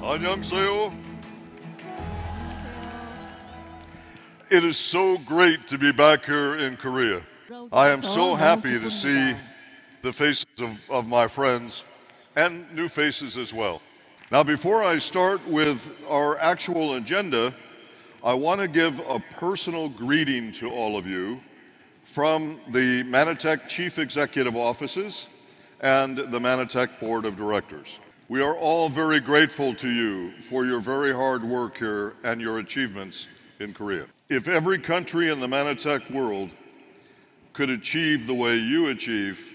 안녕하세요. It is so great to be back here in Korea. I am so happy to see the faces of my friends and new faces as well. Now, before I start with our actual agenda, I want to give a personal greeting to all of you from the Manatech Chief Executive Offices and the Manatech Board of Directors. We are all very grateful to you for your very hard work here and your achievements in Korea. If every country in the Manatech world could achieve the way you achieve,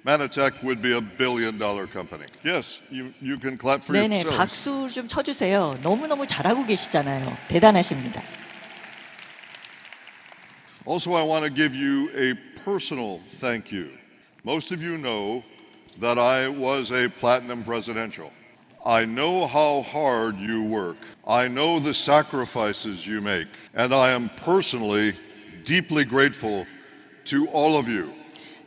Manatech would be $1 billion company. Yes, you can clap for 네네, yourselves. 박수 좀 쳐주세요. 너무너무 잘하고 계시잖아요. 대단하십니다. Also, I want to give you a personal thank you. Most of you know that I was a platinum presidential. I know how hard you work. I know the sacrifices you make. And I am personally deeply grateful to all of you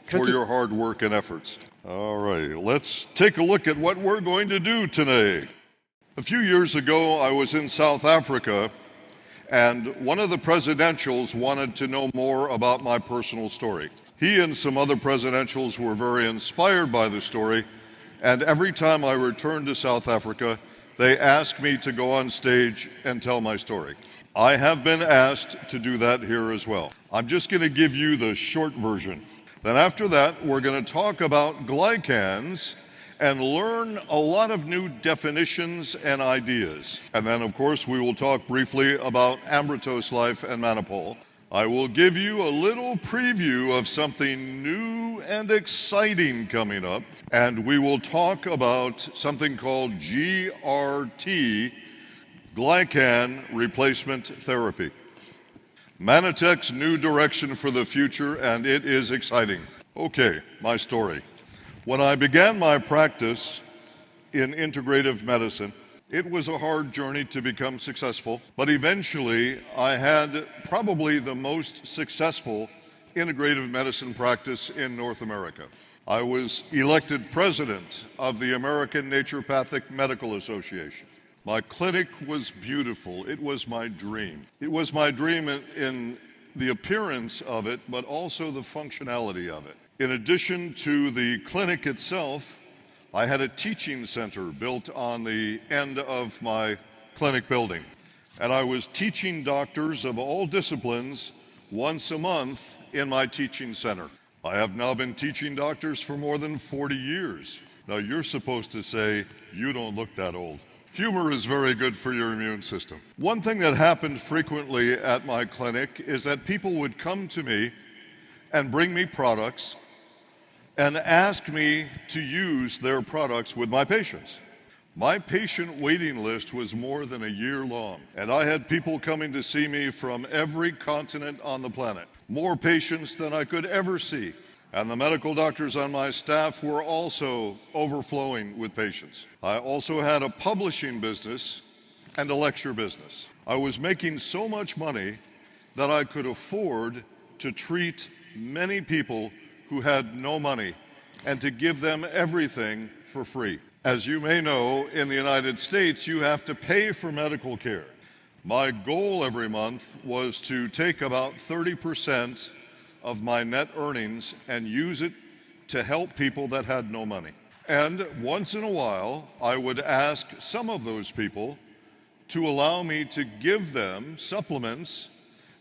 for your hard work and efforts. All right, let's take a look at what we're going to do today. A few years ago, I was in South Africa, and one of the presidentials wanted to know more about my personal story. He and some other presidentials were very inspired by the story, and every time I returned to South Africa, they asked me to go on stage and tell my story. I have been asked to do that here as well. I'm just going to give you the short version. Then after that, we're going to talk about glycans and learn a lot of new definitions and ideas. And then, of course, we will talk briefly about Ambrose Life and Manipul. I will give you a little preview of something new and exciting coming up, and we will talk about something called GRT, glycan replacement therapy. Manatech's new direction for the future, and it is exciting. Okay, my story. When I began my practice in integrative medicine, it was a hard journey to become successful, but eventually I had probably the most successful integrative medicine practice in North America. I was elected president of the American Naturopathic Medical Association. My clinic was beautiful. It was my dream. It was my dream in the appearance of it, but also the functionality of it. In addition to the clinic itself, I had a teaching center built on the end of my clinic building. And I was teaching doctors of all disciplines once a month in my teaching center. I have now been teaching doctors for more than 40 years. Now you're supposed to say, you don't look that old. Humor is very good for your immune system. One thing that happened frequently at my clinic is that people would come to me and bring me products and ask me to use their products with my patients. My patient waiting list was more than a year long, and I had people coming to see me from every continent on the planet, more patients than I could ever see. And the medical doctors on my staff were also overflowing with patients. I also had a publishing business and a lecture business. I was making so much money that I could afford to treat many people who had no money and to give them everything for free. As you may know, in the United States, you have to pay for medical care. My goal every month was to take about 30% of my net earnings and use it to help people that had no money. And once in a while, I would ask some of those people to allow me to give them supplements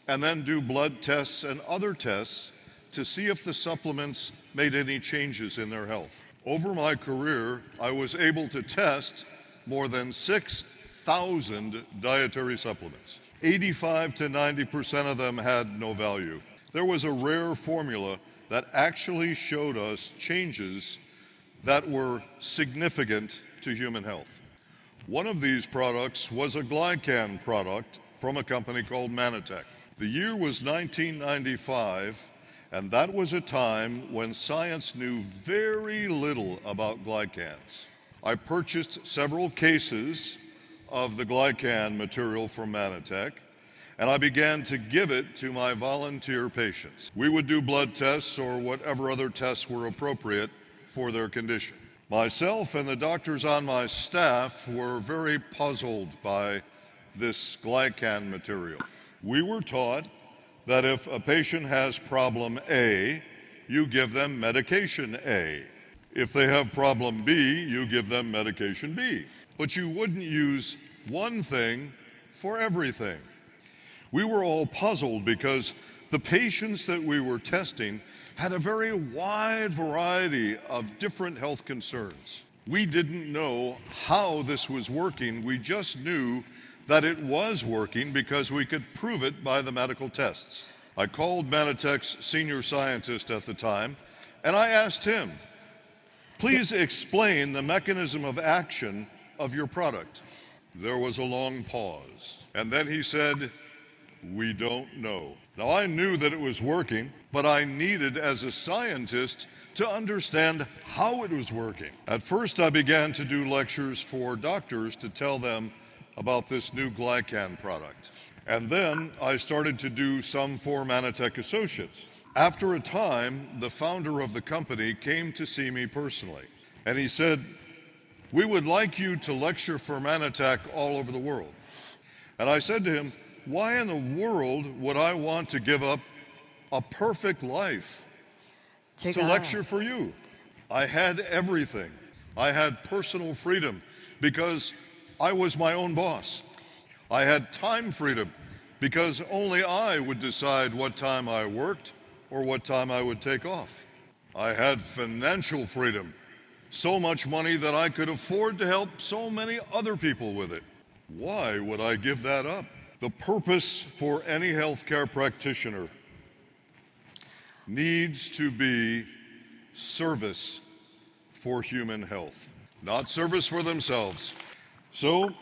and then do blood tests and other tests to see if the supplements made any changes in their health. Over my career, I was able to test more than 6,000 dietary supplements. 85 to 90% of them had no value. There was a rare formula that actually showed us changes that were significant to human health. One of these products was a glycan product from a company called Manatech. The year was 1995, and that was a time when science knew very little about glycans. I purchased several cases of the glycan material from Manatech, and I began to give it to my volunteer patients. We would do blood tests or whatever other tests were appropriate for their condition. Myself and the doctors on my staff were very puzzled by this glycan material. We were taught that if a patient has problem A, you give them medication A. If they have problem B, you give them medication B. But you wouldn't use one thing for everything. We were all puzzled because the patients that we were testing had a very wide variety of different health concerns. We didn't know how this was working. We just knew that it was working because we could prove it by the medical tests. I called Manatech's senior scientist at the time, and I asked him, please explain the mechanism of action of your product. There was a long pause, and then he said, we don't know. Now, I knew that it was working, but I needed, as a scientist, to understand how it was working. At first, I began to do lectures for doctors to tell them about this new glycan product. And then I started to do some for Manatech associates. After a time, the founder of the company came to see me personally, and he said, we would like you to lecture for Manatech all over the world. And I said to him, why in the world would I want to give up a perfect life to lecture for you? I had everything. I had personal freedom because I was my own boss. I had time freedom because only I would decide what time I worked or what time I would take off. I had financial freedom, so much money that I could afford to help so many other people with it. Why would I give that up? The purpose for any healthcare practitioner needs to be service for human health, not service for themselves. So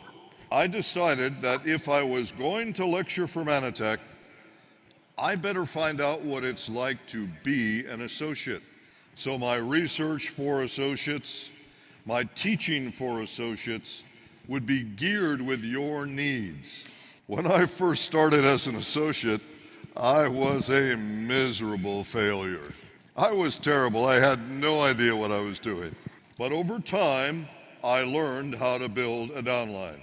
I decided that if I was going to lecture for Manatech, I better find out what it's like to be an associate. So my research for associates, my teaching for associates would be geared with your needs. When I first started as an associate, I was a miserable failure. I was terrible. I had no idea what I was doing. But over time, I learned how to build a downline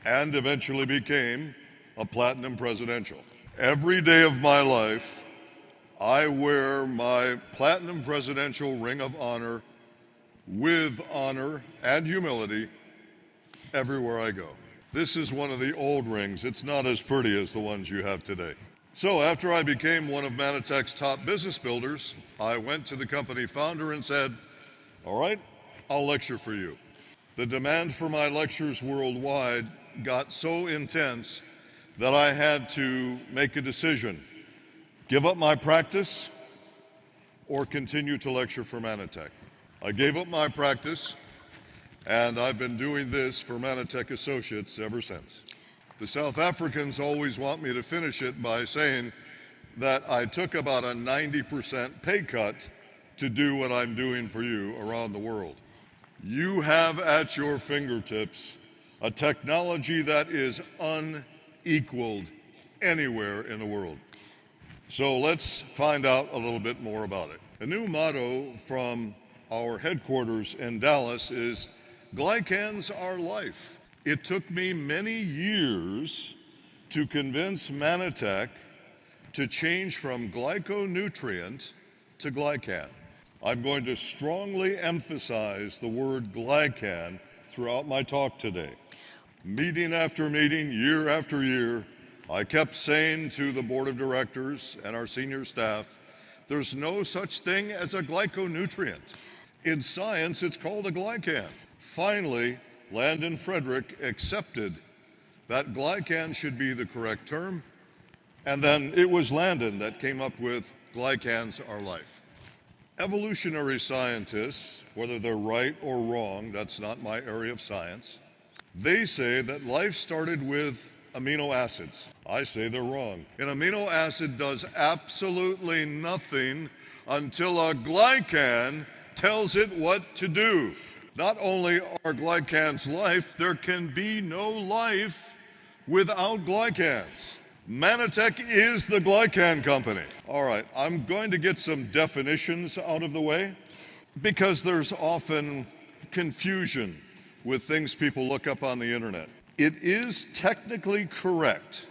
and eventually became a Platinum Presidential. Every day of my life, I wear my Platinum Presidential Ring of Honor with honor and humility everywhere I go. This is one of the old rings. It's not as pretty as the ones you have today. So after I became one of Manatech's top business builders, I went to the company founder and said, all right, I'll lecture for you. The demand for my lectures worldwide got so intense that I had to make a decision, give up my practice or continue to lecture for Manatech. I gave up my practice, and I've been doing this for Manatech Associates ever since. The South Africans always want me to finish it by saying that I took about a 90% pay cut to do what I'm doing for you around the world. You have at your fingertips a technology that is unequaled anywhere in the world. So let's find out a little bit more about it. A new motto from our headquarters in Dallas is, glycans are life. It took me many years to convince Manatech to change from glyconutrient to glycan. I'm going to strongly emphasize the word glycan throughout my talk today. Meeting after meeting, year after year, I kept saying to the board of directors and our senior staff, there's no such thing as a glyconutrient. In science, it's called a glycan. Finally, Landon Frederick accepted that glycan should be the correct term, and then it was Landon that came up with glycans are life. Evolutionary scientists, whether they're right or wrong, that's not my area of science, they say that life started with amino acids. I say they're wrong. An amino acid does absolutely nothing until a glycan tells it what to do. Not only are glycans life, there can be no life without glycans. Manatech is the glycan company. All right, I'm going to get some definitions out of the way because there's often confusion with things people look up on the internet. It is technically correct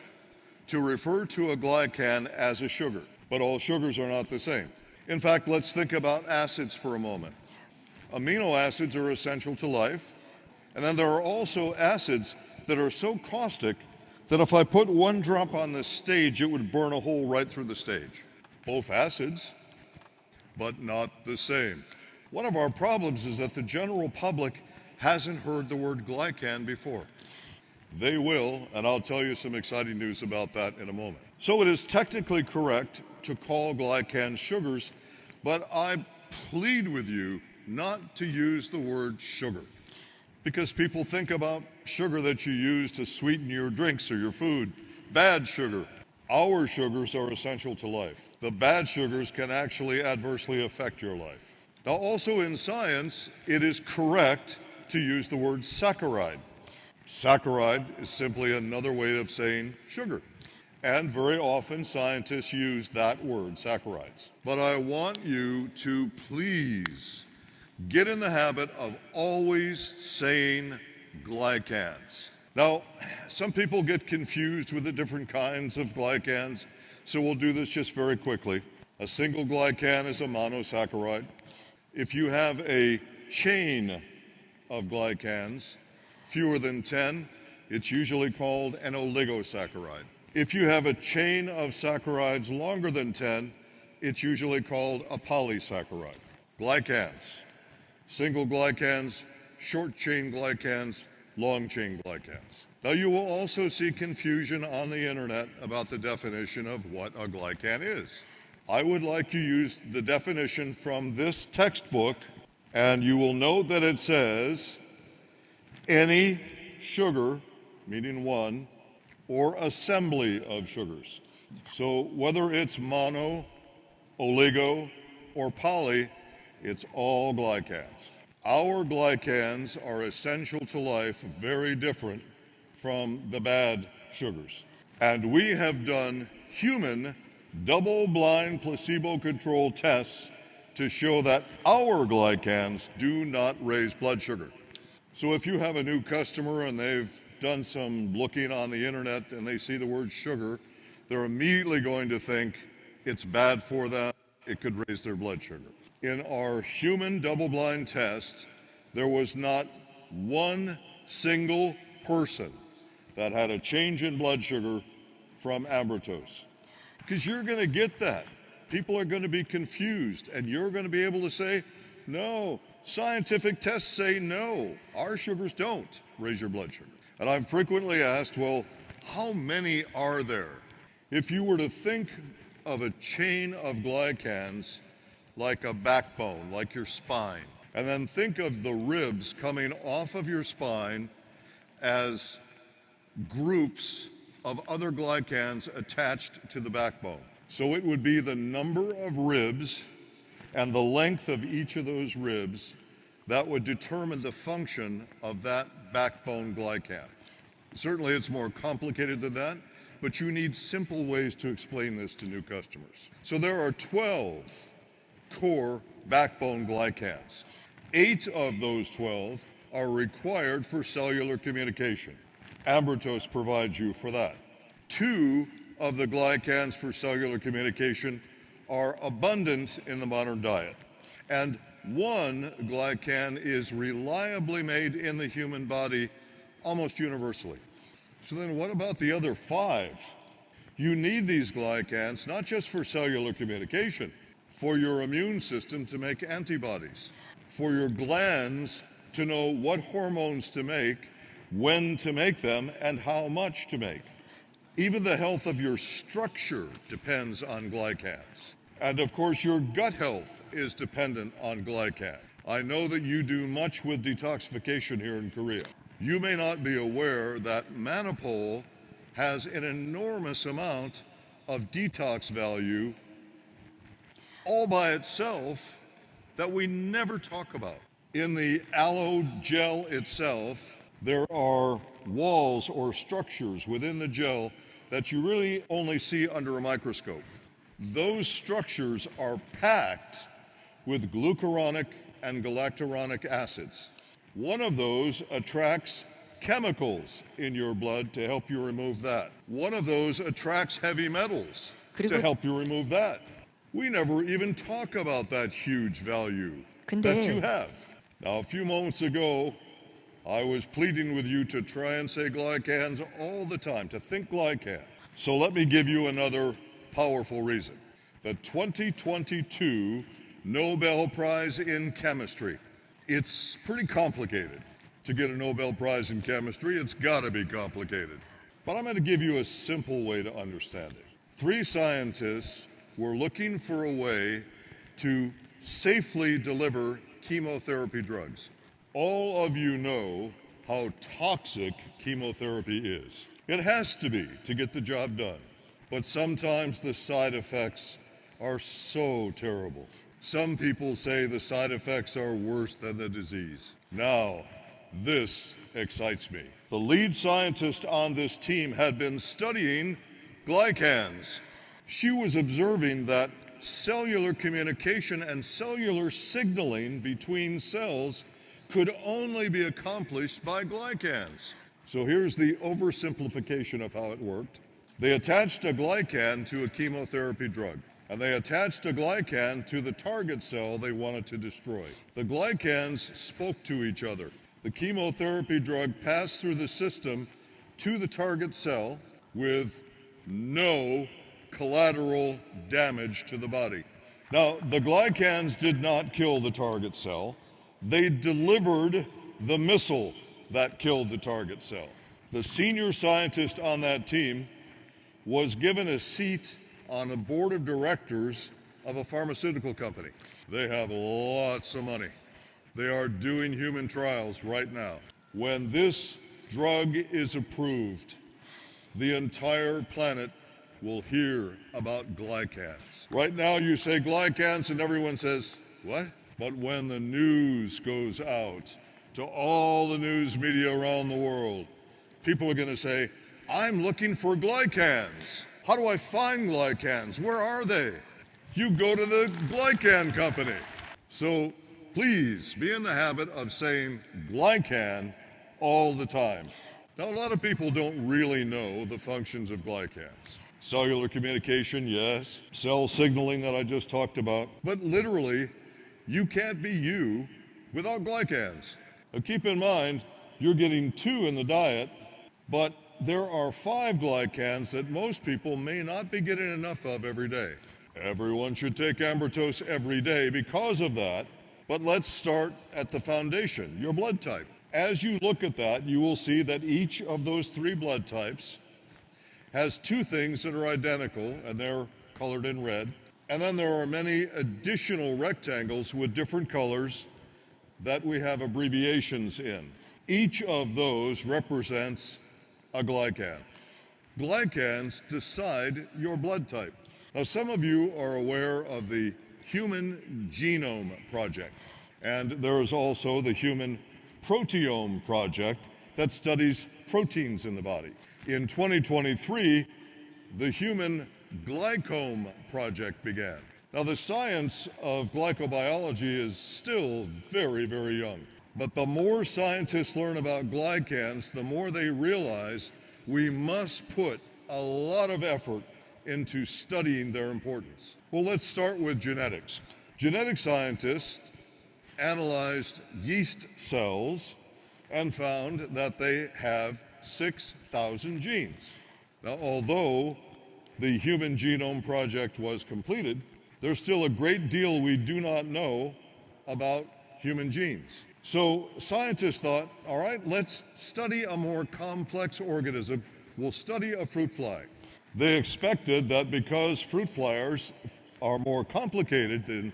to refer to a glycan as a sugar, but all sugars are not the same. In fact, let's think about acids for a moment. Amino acids are essential to life, and then there are also acids that are so caustic that if I put one drop on the stage, it would burn a hole right through the stage. Both acids, but not the same. One of our problems is that the general public hasn't heard the word glycan before. They will, and I'll tell you some exciting news about that in a moment. So it is technically correct to call glycans sugars, but I plead with you not to use the word sugar, because people think about sugar that you use to sweeten your drinks or your food. Bad sugar. Our sugars are essential to life. The bad sugars can actually adversely affect your life. Now, also in science, it is correct to use the word saccharide. Saccharide is simply another way of saying sugar. And very often scientists use that word, saccharides. But I want you to please get in the habit of always saying glycans. Now, some people get confused with the different kinds of glycans, so we'll do this just very quickly. A single glycan is a monosaccharide. If you have a chain of glycans, fewer than 10, it's usually called an oligosaccharide. If you have a chain of saccharides longer than 10, it's usually called a polysaccharide. Glycans. Single glycans, short chain glycans, long chain glycans. Now you will also see confusion on the internet about the definition of what a glycan is. I would like you to use the definition from this textbook, and you will note that it says any sugar, meaning one, or assembly of sugars. So whether it's mono, oligo, or poly, it's all glycans. Our glycans are essential to life, very different from the bad sugars. And we have done human double-blind placebo-controlled tests to show that our glycans do not raise blood sugar. So if you have a new customer and they've done some looking on the internet and they see the word sugar, they're immediately going to think it's bad for them, it could raise their blood sugar. In our human double-blind test, there was not one single person that had a change in blood sugar from ambritos. Because you're going to get that. People are going to be confused, and you're going to be able to say, no, scientific tests say no, our sugars don't raise your blood sugar. And I'm frequently asked, well, how many are there? If you were to think of a chain of glycans like a backbone, like your spine, and then think of the ribs coming off of your spine as groups of other glycans attached to the backbone. So it would be the number of ribs and the length of each of those ribs that would determine the function of that backbone glycan. Certainly it's more complicated than that, but you need simple ways to explain this to new customers. So there are 12 core backbone glycans. 8 of those 12 are required for cellular communication. Ambritos provides you for that. 2 of the glycans for cellular communication are abundant in the modern diet. And 1 glycan is reliably made in the human body almost universally. So then what about the other 5? You need these glycans not just for cellular communication, for your immune system to make antibodies, for your glands to know what hormones to make, when to make them, and how much to make. Even the health of your structure depends on glycans. And of course, your gut health is dependent on glycan. I know that you do much with detoxification here in Korea. You may not be aware that manopole has an enormous amount of detox value all by itself that we never talk about. In the aloe gel itself, there are walls or structures within the gel that you really only see under a microscope. Those structures are packed with glucuronic and galacturonic acids. One of those attracts chemicals in your blood to help you remove that. One of those attracts heavy metals to help you remove that. We never even talk about that huge value that you have. Now, a few moments ago, I was pleading with you to try and say glycans all the time, to think glycan. So let me give you another powerful reason. The 2022 Nobel Prize in Chemistry. It's pretty complicated to get a Nobel Prize in chemistry. It's got to be complicated. But I'm going to give you a simple way to understand it. 3 scientists were looking for a way to safely deliver chemotherapy drugs. All of you know how toxic chemotherapy is. It has to be to get the job done. But sometimes the side effects are so terrible. Some people say the side effects are worse than the disease. Now, this excites me. The lead scientist on this team had been studying glycans. She was observing that cellular communication and cellular signaling between cells could only be accomplished by glycans. So here's the oversimplification of how it worked. They attached a glycan to a chemotherapy drug, and they attached a glycan to the target cell they wanted to destroy. The glycans spoke to each other. The chemotherapy drug passed through the system to the target cell with no collateral damage to the body. Now, the glycans did not kill the target cell. They delivered the missile that killed the target cell. The senior scientist on that team was given a seat on a board of directors of a pharmaceutical company. They have lots of money. They are doing human trials right now. When this drug is approved, the entire planet will hear about glycans. Right now you say glycans and everyone says, what? But when the news goes out to all the news media around the world, people are going to say, I'm looking for glycans. How do I find glycans? Where are they? You go to the glycan company. So please be in the habit of saying glycan all the time. Now, a lot of people don't really know the functions of glycans. Cellular communication, yes. Cell signaling that I just talked about. But literally, you can't be you without glycans. Now, keep in mind, you're getting 2 in the diet, but there are 5 glycans that most people may not be getting enough of every day. Everyone should take Ambertose every day because of that. But let's start at the foundation, your blood type. As you look at that, you will see that each of those 3 blood types has 2 things that are identical, and they're colored in red. And then there are many additional rectangles with different colors that we have abbreviations in. Each of those represents a glycan. Glycans decide your blood type. Now, some of you are aware of the Human Genome Project, and there is also the Human Proteome Project that studies proteins in the body. In 2023, the Human Glycome Project began. Now, the science of glycobiology is still very, very young. But the more scientists learn about glycans, the more they realize we must put a lot of effort into studying their importance. Well, let's start with genetics. Genetic scientists analyzed yeast cells and found that they have 6,000 genes. Now, although the Human Genome Project was completed, there's still a great deal we do not know about human genes. So scientists thought, all right, let's study a more complex organism. We'll study a fruit fly. They expected that because fruit flies are more complicated than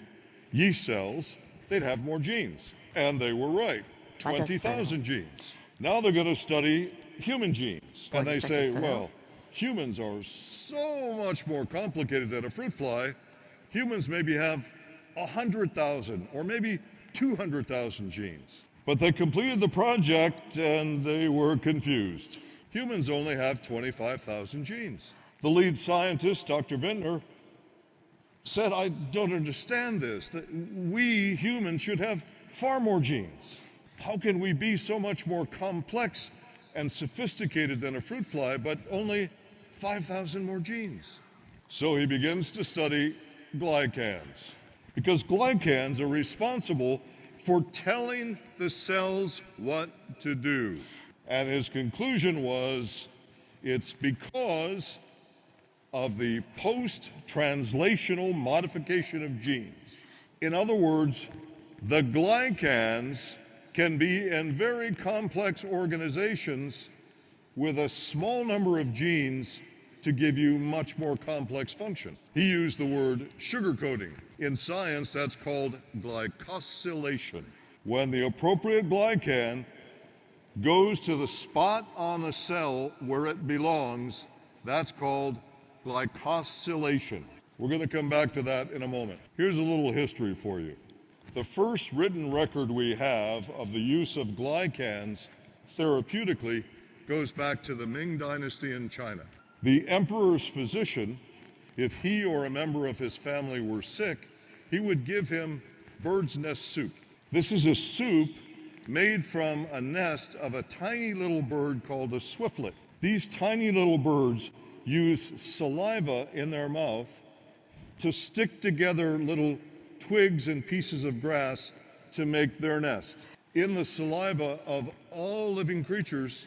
yeast cells, they'd have more genes. And they were right, 20,000 genes. Now they're going to study human genes. And they say, well, humans are so much more complicated than a fruit fly. Humans maybe have 100,000 or maybe 200,000 genes. But they completed the project and they were confused. Humans only have 25,000 genes. The lead scientist, Dr. Vintner, said, I don't understand this, that we humans should have far more genes. How can we be so much more complex and sophisticated than a fruit fly, but only 5,000 more genes? So he begins to study glycans, because glycans are responsible for telling the cells what to do. And his conclusion was, it's because of the post-translational modification of genes. In other words, the glycans can be in very complex organizations with a small number of genes to give you much more complex function. He used the word sugar coating. In science, that's called glycosylation. When the appropriate glycan goes to the spot on a cell where it belongs, that's called glycosylation. We're going to come back to that in a moment. Here's a little history for you. The first written record we have of the use of glycans therapeutically goes back to the Ming Dynasty in China. The emperor's physician, if he or a member of his family were sick, he would give him bird's nest soup. This is a soup made from a nest of a tiny little bird called a swiftlet. These tiny little birds use saliva in their mouth to stick together little twigs and pieces of grass to make their nest. In the saliva of all living creatures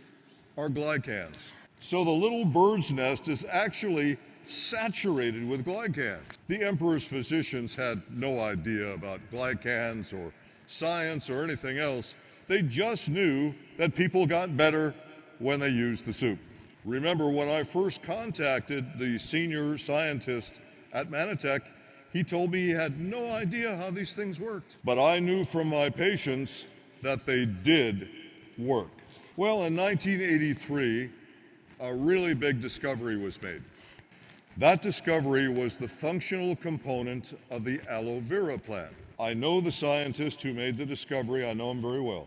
are glycans. So the little bird's nest is actually saturated with glycans. The emperor's physicians had no idea about glycans or science or anything else. They just knew that people got better when they used the soup. Remember, when I first contacted the senior scientist at Manatech, he told me he had no idea how these things worked. But I knew from my patients that they did work. Well, in 1983, a really big discovery was made. That discovery was the functional component of the aloe vera plant. I know the scientist who made the discovery. I know him very well.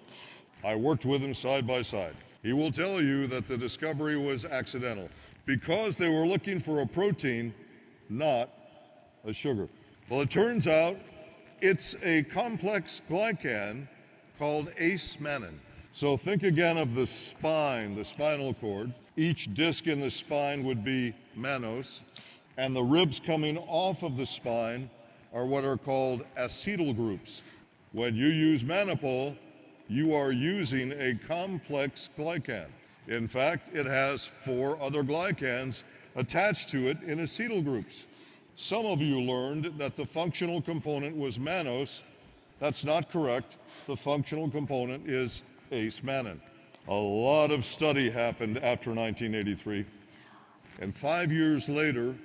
I worked with him side by side. He will tell you that the discovery was accidental because they were looking for a protein, not a sugar. Well, it turns out it's a complex glycan called ace-mannan. So think again of the spine, the spinal cord. Each disc in the spine would be mannose, and the ribs coming off of the spine are what are called acetyl groups. When you use Manopol, you are using a complex glycan. In fact, it has 4 other glycans attached to it in acetyl groups. Some of you learned that the functional component was mannose. That's not correct. The functional component is ace-mannan. A lot of study happened after 1983, and 5 years later,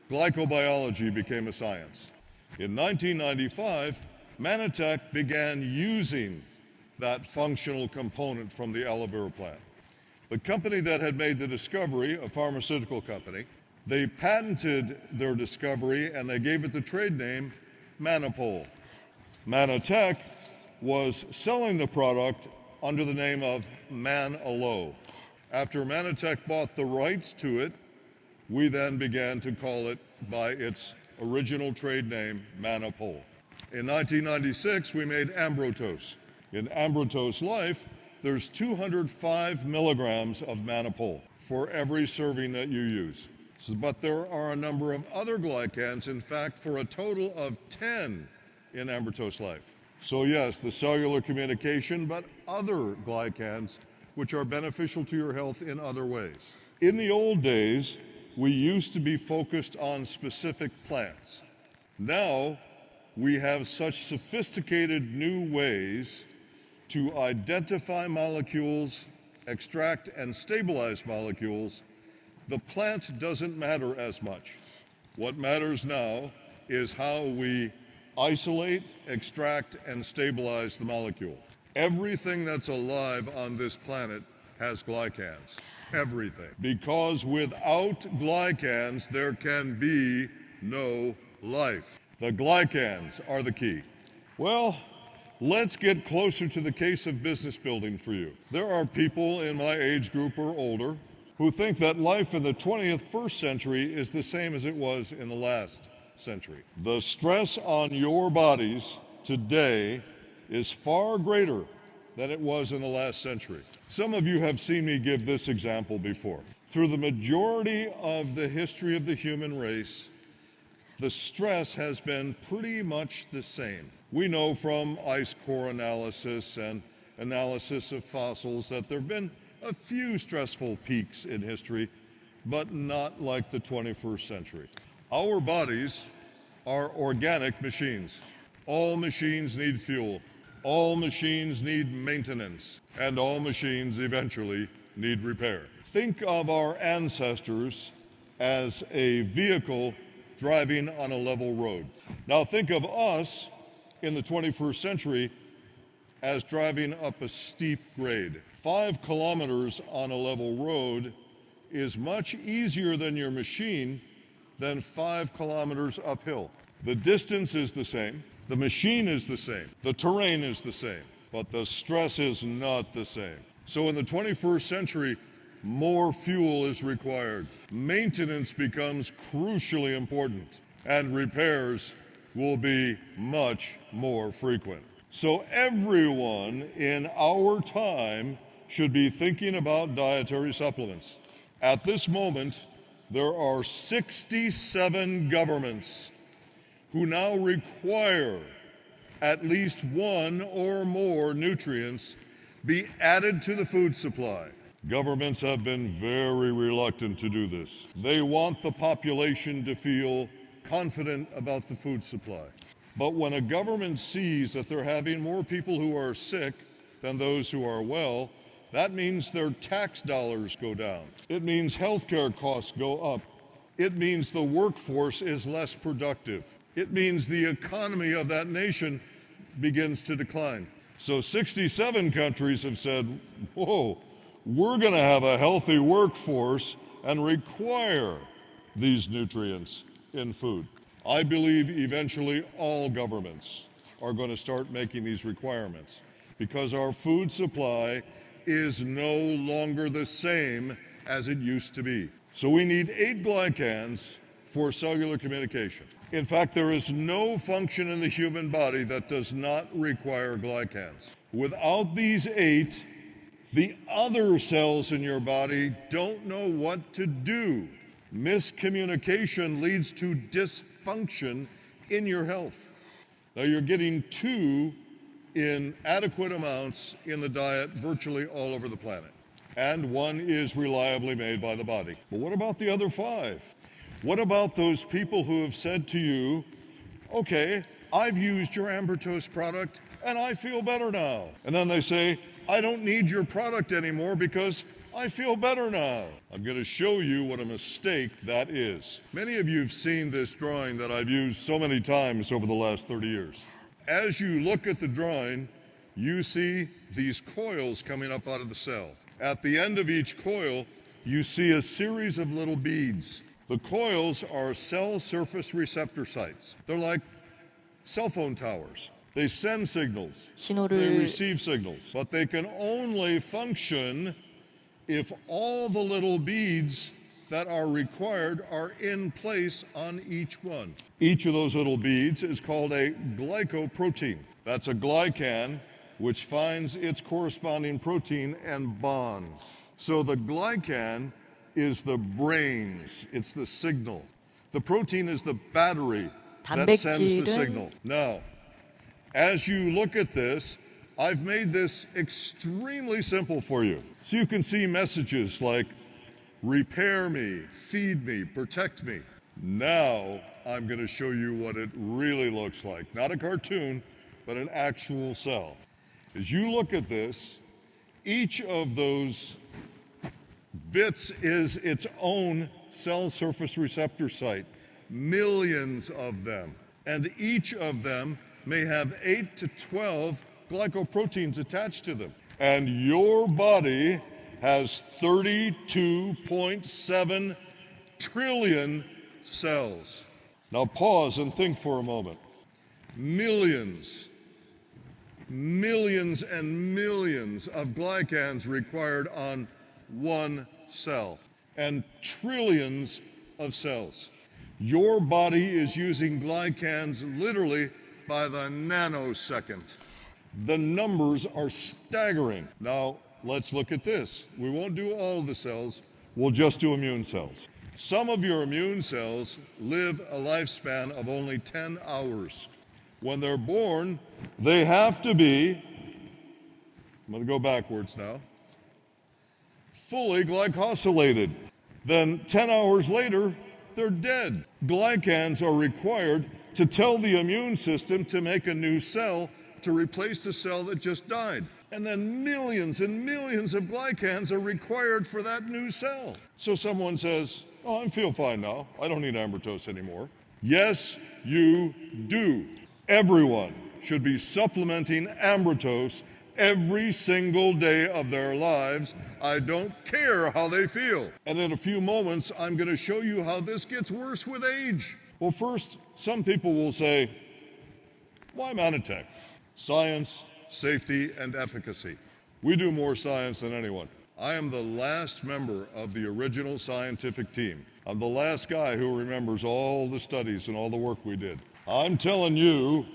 glycobiology became a science. In 1995, Manatech began using that functional component from the aloe vera plant. The company that had made the discovery, a pharmaceutical company, they patented their discovery and they gave it the trade name Manopol. Manatech was selling the product under the name of Man-Aloe. After Manatech bought the rights to it, we then began to call it by its original trade name, Manopol. In 1996, we made Ambrotose. In Ambrotose Life, there's 205 milligrams of Manopol for every serving that you use. But there are a number of other glycans, in fact, for a total of 10 in Ambrotose Life. So yes, the cellular communication, but other glycans which are beneficial to your health in other ways. In the old days, we used to be focused on specific plants. Now, we have such sophisticated new ways to identify molecules, extract and stabilize molecules. The plant doesn't matter as much. What matters now is how we isolate, extract, and stabilize the molecule. Everything that's alive on this planet has glycans. Everything. Because without glycans, there can be no life. The glycans are the key. Well, let's get closer to the case of business building for you. There are people in my age group or older who think that life in the 21st century is the same as it was in the last century. The stress on your bodies today is far greater than it was in the last century. Some of you have seen me give this example before. Through the majority of the history of the human race, the stress has been pretty much the same. We know from ice core analysis and analysis of fossils that there have been a few stressful peaks in history, but not like the 21st century. Our bodies are organic machines. All machines need fuel. All machines need maintenance. And all machines eventually need repair. Think of our ancestors as a vehicle driving on a level road. Now think of us in the 21st century as driving up a steep grade. 5 kilometers on a level road is much easier than your machine than 5 kilometers uphill. The distance is the same, the machine is the same, the terrain is the same, but the stress is not the same. So in the 21st century, more fuel is required. Maintenance becomes crucially important, and repairs will be much more frequent. So everyone in our time should be thinking about dietary supplements. At this moment, there are 67 governments who now require at least one or more nutrients be added to the food supply. Governments have been very reluctant to do this. They want the population to feel confident about the food supply. But when a government sees that they're having more people who are sick than those who are well, that means their tax dollars go down. It means healthcare costs go up. It means the workforce is less productive. It means the economy of that nation begins to decline. So 67 countries have said, whoa, we're going to have a healthy workforce and require these nutrients in food. I believe eventually all governments are going to start making these requirements because our food supply is no longer the same as it used to be. So we need 8 glycans for cellular communication. In fact, there is no function in the human body that does not require glycans. Without these 8, the other cells in your body don't know what to do. Miscommunication leads to dysfunction in your health. Now you're getting 2 in adequate amounts in the diet virtually all over the planet. And 1 is reliably made by the body. But what about the other 5? What about those people who have said to you, okay, I've used your Ambertose product and I feel better now. And then they say, I don't need your product anymore because I feel better now. I'm going to show you what a mistake that is. Many of you have seen this drawing that I've used so many times over the last 30 years. As you look at the drawing, you see these coils coming up out of the cell. At the end of each coil, you see a series of little beads. The coils are cell surface receptor sites. They're like cell phone towers. They send signals, they receive signals, but they can only function if all the little beads that are required are in place on each one. Each of those little beads is called a glycoprotein. That's a glycan which finds its corresponding protein and bonds. So the glycan is the brains, it's the signal. The protein is the battery that sends the signal. Now, as you look at this, I've made this extremely simple for you. So you can see messages like, repair me, feed me, protect me. Now, I'm going to show you what it really looks like. Not a cartoon, but an actual cell. As you look at this, each of those bits is its own cell surface receptor site, millions of them. And each of them may have 8 to 12 glycoproteins attached to them. And your body has 32.7 trillion cells. Now pause and think for a moment. Millions and millions of glycans required on one cell, and trillions of cells. Your body is using glycans literally by the nanosecond. The numbers are staggering. Now, let's look at this. We won't do all the cells. We'll just do immune cells. Some of your immune cells live a lifespan of only 10 hours. When they're born, they have to be, I'm going to go backwards now, fully glycosylated. Then 10 hours later, they're dead. Glycans are required to tell the immune system to make a new cell to replace the cell that just died. And then millions and millions of glycans are required for that new cell. So someone says, oh, I feel fine now. I don't need Ambertose anymore. Yes, you do. Everyone should be supplementing Ambertose every single day of their lives. I don't care how they feel. And in a few moments, I'm going to show you how this gets worse with age. Well, first, some people will say, why Manatech? Science, safety, and efficacy. We do more science than anyone. I am the last member of the original scientific team. I'm the last guy who remembers all the studies and all the work we did. I'm telling you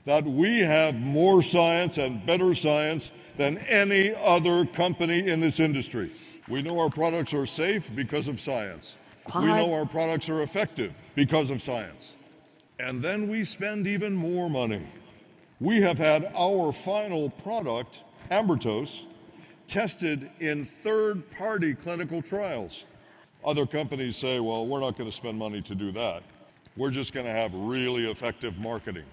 that we have more science and better science than any other company in this industry. We know our products are safe because of science. We know our products are effective because of science. And then we spend even more money. We have had our final product, Ambertose, tested in third-party clinical trials. Other companies say, well, we're not going to spend money to do that. We're just going to have really effective marketing.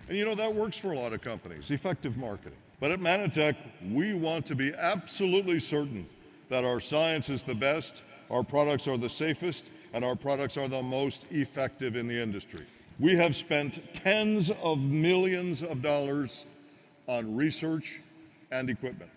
And you know, that works for a lot of companies, effective marketing. But at Manatech, we want to be absolutely certain that our science is the best, our products are the safest, and our products are the most effective in the industry. We have spent tens of millions of dollars on research and equipment.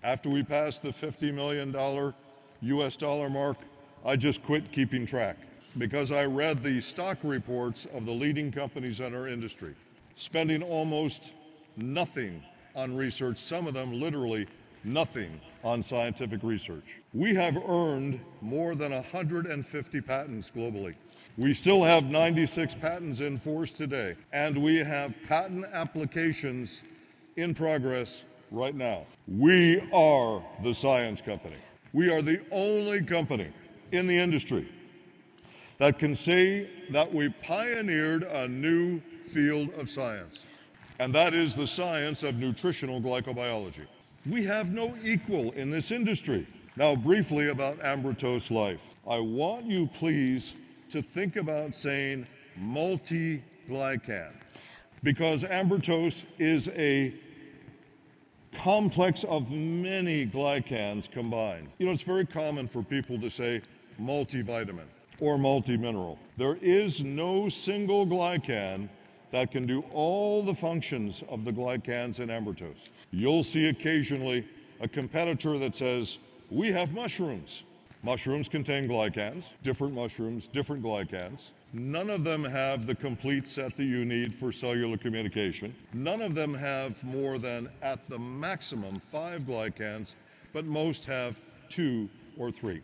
After we passed the $50 million US dollar mark, I just quit keeping track because I read the stock reports of the leading companies in our industry, spending almost nothing on research, some of them literally nothing on scientific research. We have earned more than 150 patents globally. We still have 96 patents in force today, and we have patent applications in progress right now. We are the science company. We are the only company in the industry that can say that we pioneered a new field of science, and that is the science of nutritional glycobiology. We have no equal in this industry. Now, briefly about Ambertose Life. I want you, please, to think about saying multi-glycan, because Ambertose is a complex of many glycans combined. You know, it's very common for people to say multivitamin or multimineral. There is no single glycan that can do all the functions of the glycans in Ambertose. You'll see occasionally a competitor that says, we have mushrooms. Mushrooms contain glycans, different mushrooms, different glycans. None of them have the complete set that you need for cellular communication. None of them have more than, at the maximum, 5 glycans, but most have 2 or 3.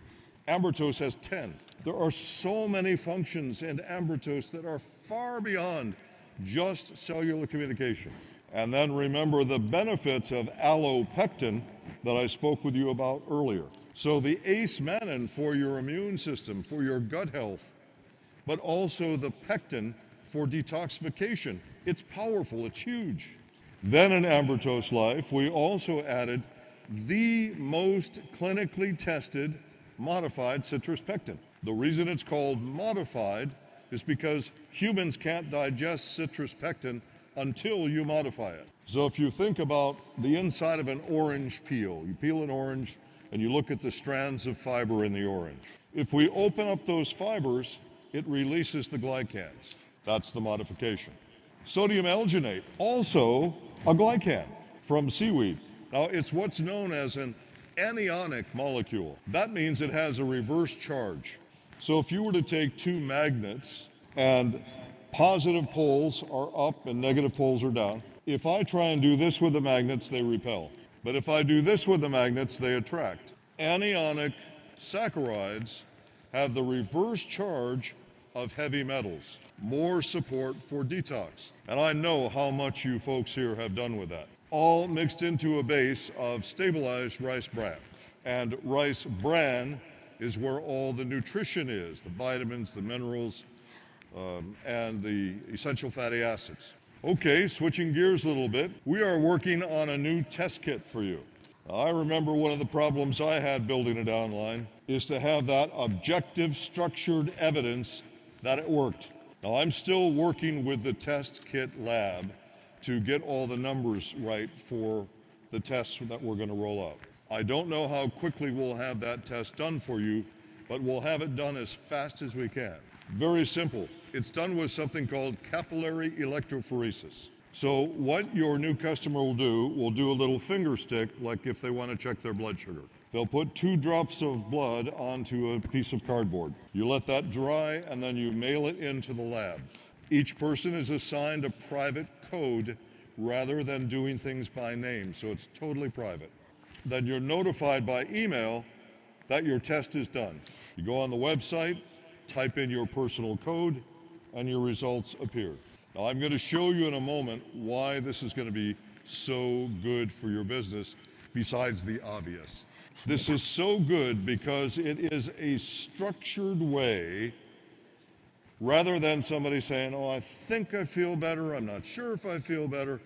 Ambertose has 10. There are so many functions in Ambertose that are far beyond just cellular communication. And then remember the benefits of allopectin that I spoke with you about earlier. So the ACE mannan for your immune system, for your gut health, but also the pectin for detoxification. It's powerful, it's huge. Then in Ambertose Life, we also added the most clinically tested modified citrus pectin. The reason it's called modified is because humans can't digest citrus pectin until you modify it. So if you think about the inside of an orange peel, you peel an orange and you look at the strands of fiber in the orange. If we open up those fibers, it releases the glycans. That's the modification. Sodium alginate, also a glycan from seaweed. Now, it's what's known as an anionic molecule. That means it has a reverse charge. So if you were to take 2 magnets and positive poles are up and negative poles are down, if I try and do this with the magnets, they repel. But if I do this with the magnets, they attract. Anionic saccharides have the reverse charge of heavy metals, more support for detox. And I know how much you folks here have done with that. All mixed into a base of stabilized rice bran. And rice bran is where all the nutrition is, the vitamins, the minerals, and the essential fatty acids. Okay, switching gears a little bit, we are working on a new test kit for you. Now, I remember one of the problems I had building it online is to have that objective, structured evidence that it worked. Now, I'm still working with the test kit lab to get all the numbers right for the tests that we're going to roll out. I don't know how quickly we'll have that test done for you, but we'll have it done as fast as we can. Very simple. It's done with something called capillary electrophoresis. So what your new customer will do a little finger stick, like if they want to check their blood sugar. They'll put 2 drops of blood onto a piece of cardboard. You let that dry, and then you mail it into the lab. Each person is assigned a private code rather than doing things by name, so it's totally private. Then you're notified by email that your test is done. You go on the website, type in your personal code, and your results appear. Now, I'm going to show you in a moment why this is going to be so good for your business, besides the obvious. This is so good because it is a structured way, rather than somebody saying, oh, I think I feel better, I'm not sure if I feel better.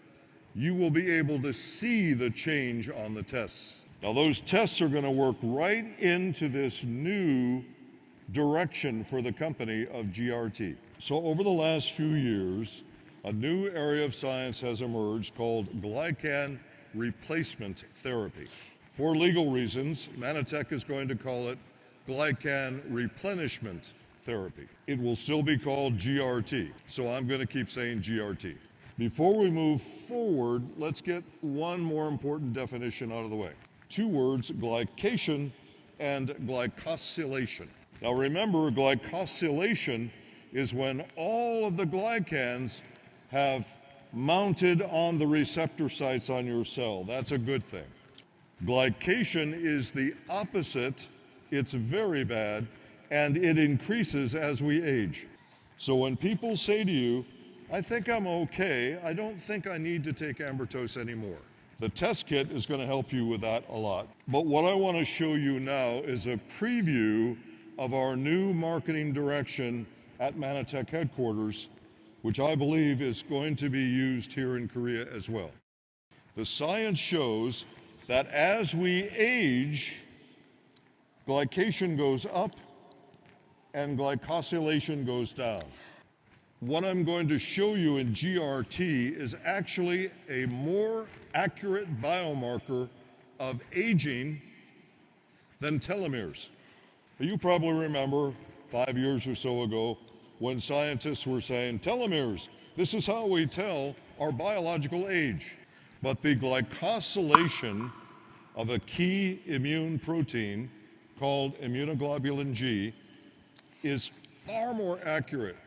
You will be able to see the change on the tests. Now, those tests are going to work right into this new direction for the company of GRT. So over the last few years, a new area of science has emerged called glycan replacement therapy. For legal reasons, Manatech is going to call it glycan replenishment therapy. It will still be called GRT, so I'm going to keep saying GRT. Before we move forward, let's get one more important definition out of the way. 2 words, glycation and glycosylation. Now remember, glycosylation is when all of the glycans have mounted on the receptor sites on your cell. That's a good thing. Glycation is the opposite. It's very bad, and it increases as we age. So when people say to you, I think I'm okay, I don't think I need to take Ambertose anymore. The test kit is going to help you with that a lot. But what I want to show you now is a preview of our new marketing direction at Manatech headquarters, which I believe is going to be used here in Korea as well. The science shows that as we age, glycation goes up and glycosylation goes down. What I'm going to show you in GRT is actually a more accurate biomarker of aging than telomeres. You probably remember 5 years or so ago when scientists were saying, telomeres, this is how we tell our biological age. But the glycosylation of a key immune protein called immunoglobulin G is far more accurate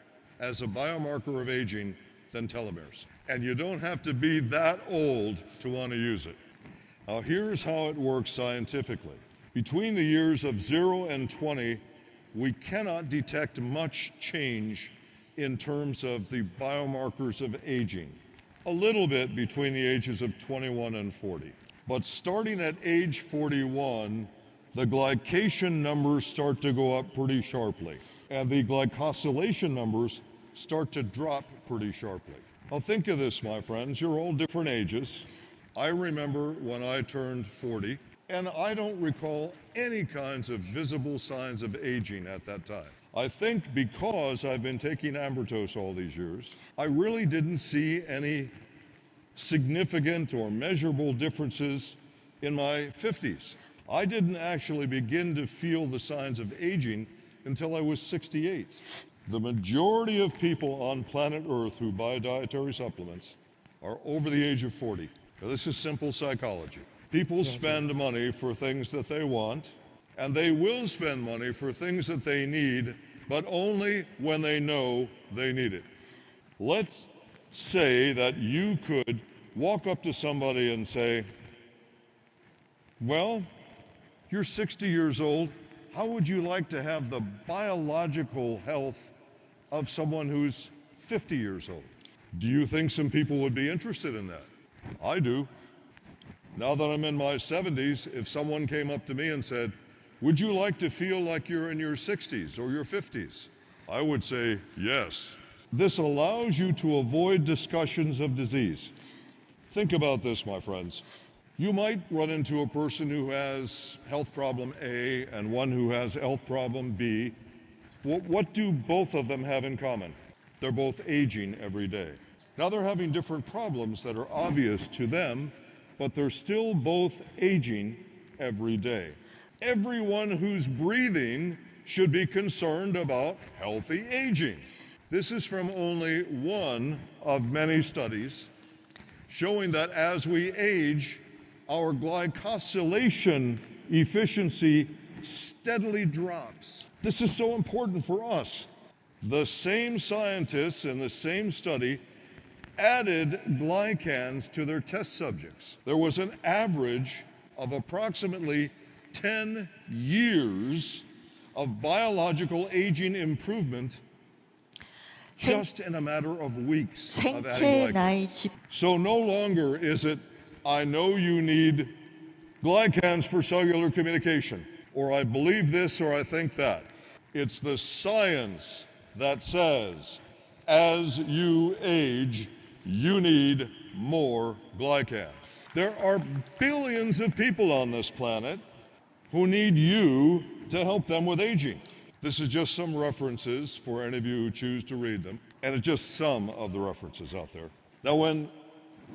as a biomarker of aging than telomeres. And you don't have to be that old to want to use it. Now here's how it works scientifically. Between the years of 0 and 20, we cannot detect much change in terms of the biomarkers of aging. A little bit between the ages of 21 and 40. But starting at age 41, the glycation numbers start to go up pretty sharply, and the glycosylation numbers start to drop pretty sharply. Now think of this, my friends, you're all different ages. I remember when I turned 40, and I don't recall any kinds of visible signs of aging at that time. I think because I've been taking Ambertose all these years, I really didn't see any significant or measurable differences in my 50s. I didn't actually begin to feel the signs of aging until I was 68. The majority of people on planet Earth who buy dietary supplements are over the age of 40. Now, this is simple psychology. People spend money for things that they want, and they will spend money for things that they need, but only when they know they need it. Let's say that you could walk up to somebody and say, well, you're 60 years old. How would you like to have the biological health of someone who's 50 years old. Do you think some people would be interested in that? I do. Now that I'm in my 70s, if someone came up to me and said, would you like to feel like you're in your 60s or your 50s? I would say yes. This allows you to avoid discussions of disease. Think about this, my friends. You might run into a person who has health problem A and one who has health problem B. What do both of them have in common? They're both aging every day. Now they're having different problems that are obvious to them, but they're still both aging every day. Everyone who's breathing should be concerned about healthy aging. This is from only one of many studies showing that as we age, our glycosylation efficiency steadily drops. This is so important for us. The same scientists in the same study added glycans to their test subjects. There was an average of approximately 10 years of biological aging improvement just in a matter of weeks of adding glycans. So no longer is it, I know you need glycans for cellular communication, or I believe this or I think that. It's the science that says, as you age, you need more glycan. There are billions of people on this planet who need you to help them with aging. This is just some references for any of you who choose to read them, and it's just some of the references out there. Now, when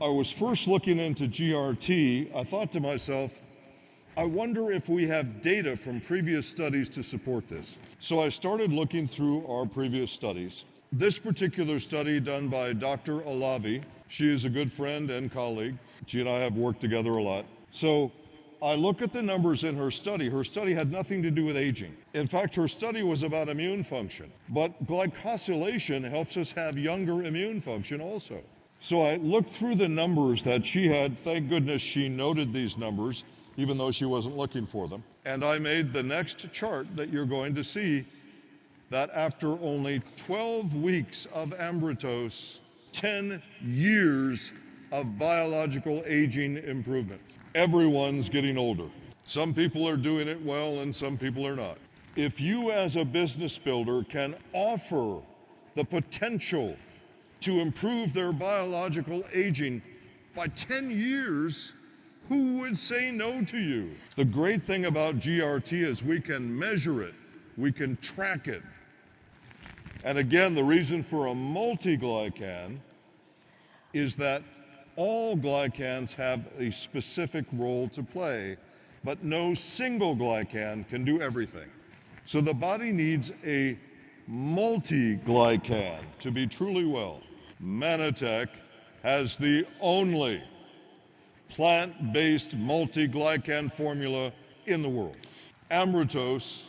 I was first looking into GRT, I thought to myself, I wonder if we have data from previous studies to support this. So I started looking through our previous studies. This particular study done by Dr. Alavi, she is a good friend and colleague. She and I have worked together a lot. So I look at the numbers in her study. Her study had nothing to do with aging. In fact, her study was about immune function. But glycosylation helps us have younger immune function also. So I looked through the numbers that she had. Thank goodness she noted these numbers, even though she wasn't looking for them. And I made the next chart that you're going to see, that after only 12 weeks of Ambritos, 10 years of biological aging improvement. Everyone's getting older. Some people are doing it well and some people are not. If you as a business builder can offer the potential to improve their biological aging by 10 years, who would say no to you? The great thing about GRT is we can measure it, we can track it. And again, the reason for a multi-glycan is that all glycans have a specific role to play, but no single glycan can do everything. So the body needs a multi-glycan to be truly well. Manatech has the only plant-based multi-glycan formula in the world. Ambritos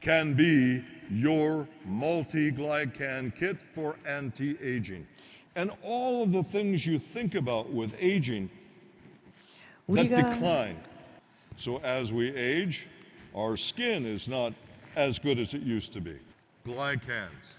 can be your multi-glycan kit for anti-aging. And all of the things you think about with aging that decline. So as we age, our skin is not as good as it used to be. Glycans.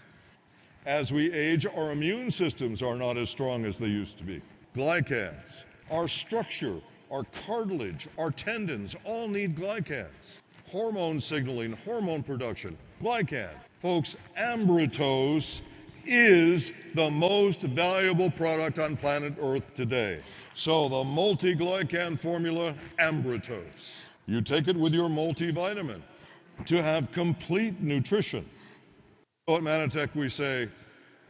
As we age, our immune systems are not as strong as they used to be. Glycans. Our structure, our cartilage, our tendons all need glycans. Hormone signaling, hormone production, glycan. Folks, Ambritos is the most valuable product on planet Earth today. So the multi-glycan formula, Ambritos. You take it with your multivitamin to have complete nutrition. So at Manatech we say,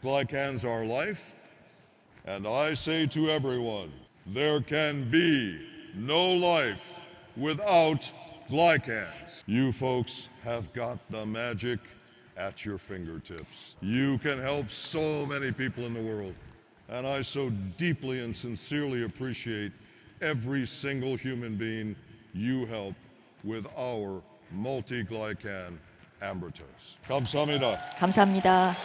glycans are life, and I say to everyone, there can be no life without glycans. You folks have got the magic at your fingertips. You can help so many people in the world. And I so deeply and sincerely appreciate every single human being you help with our multi-glycan Ambritos. 감사합니다. 감사합니다.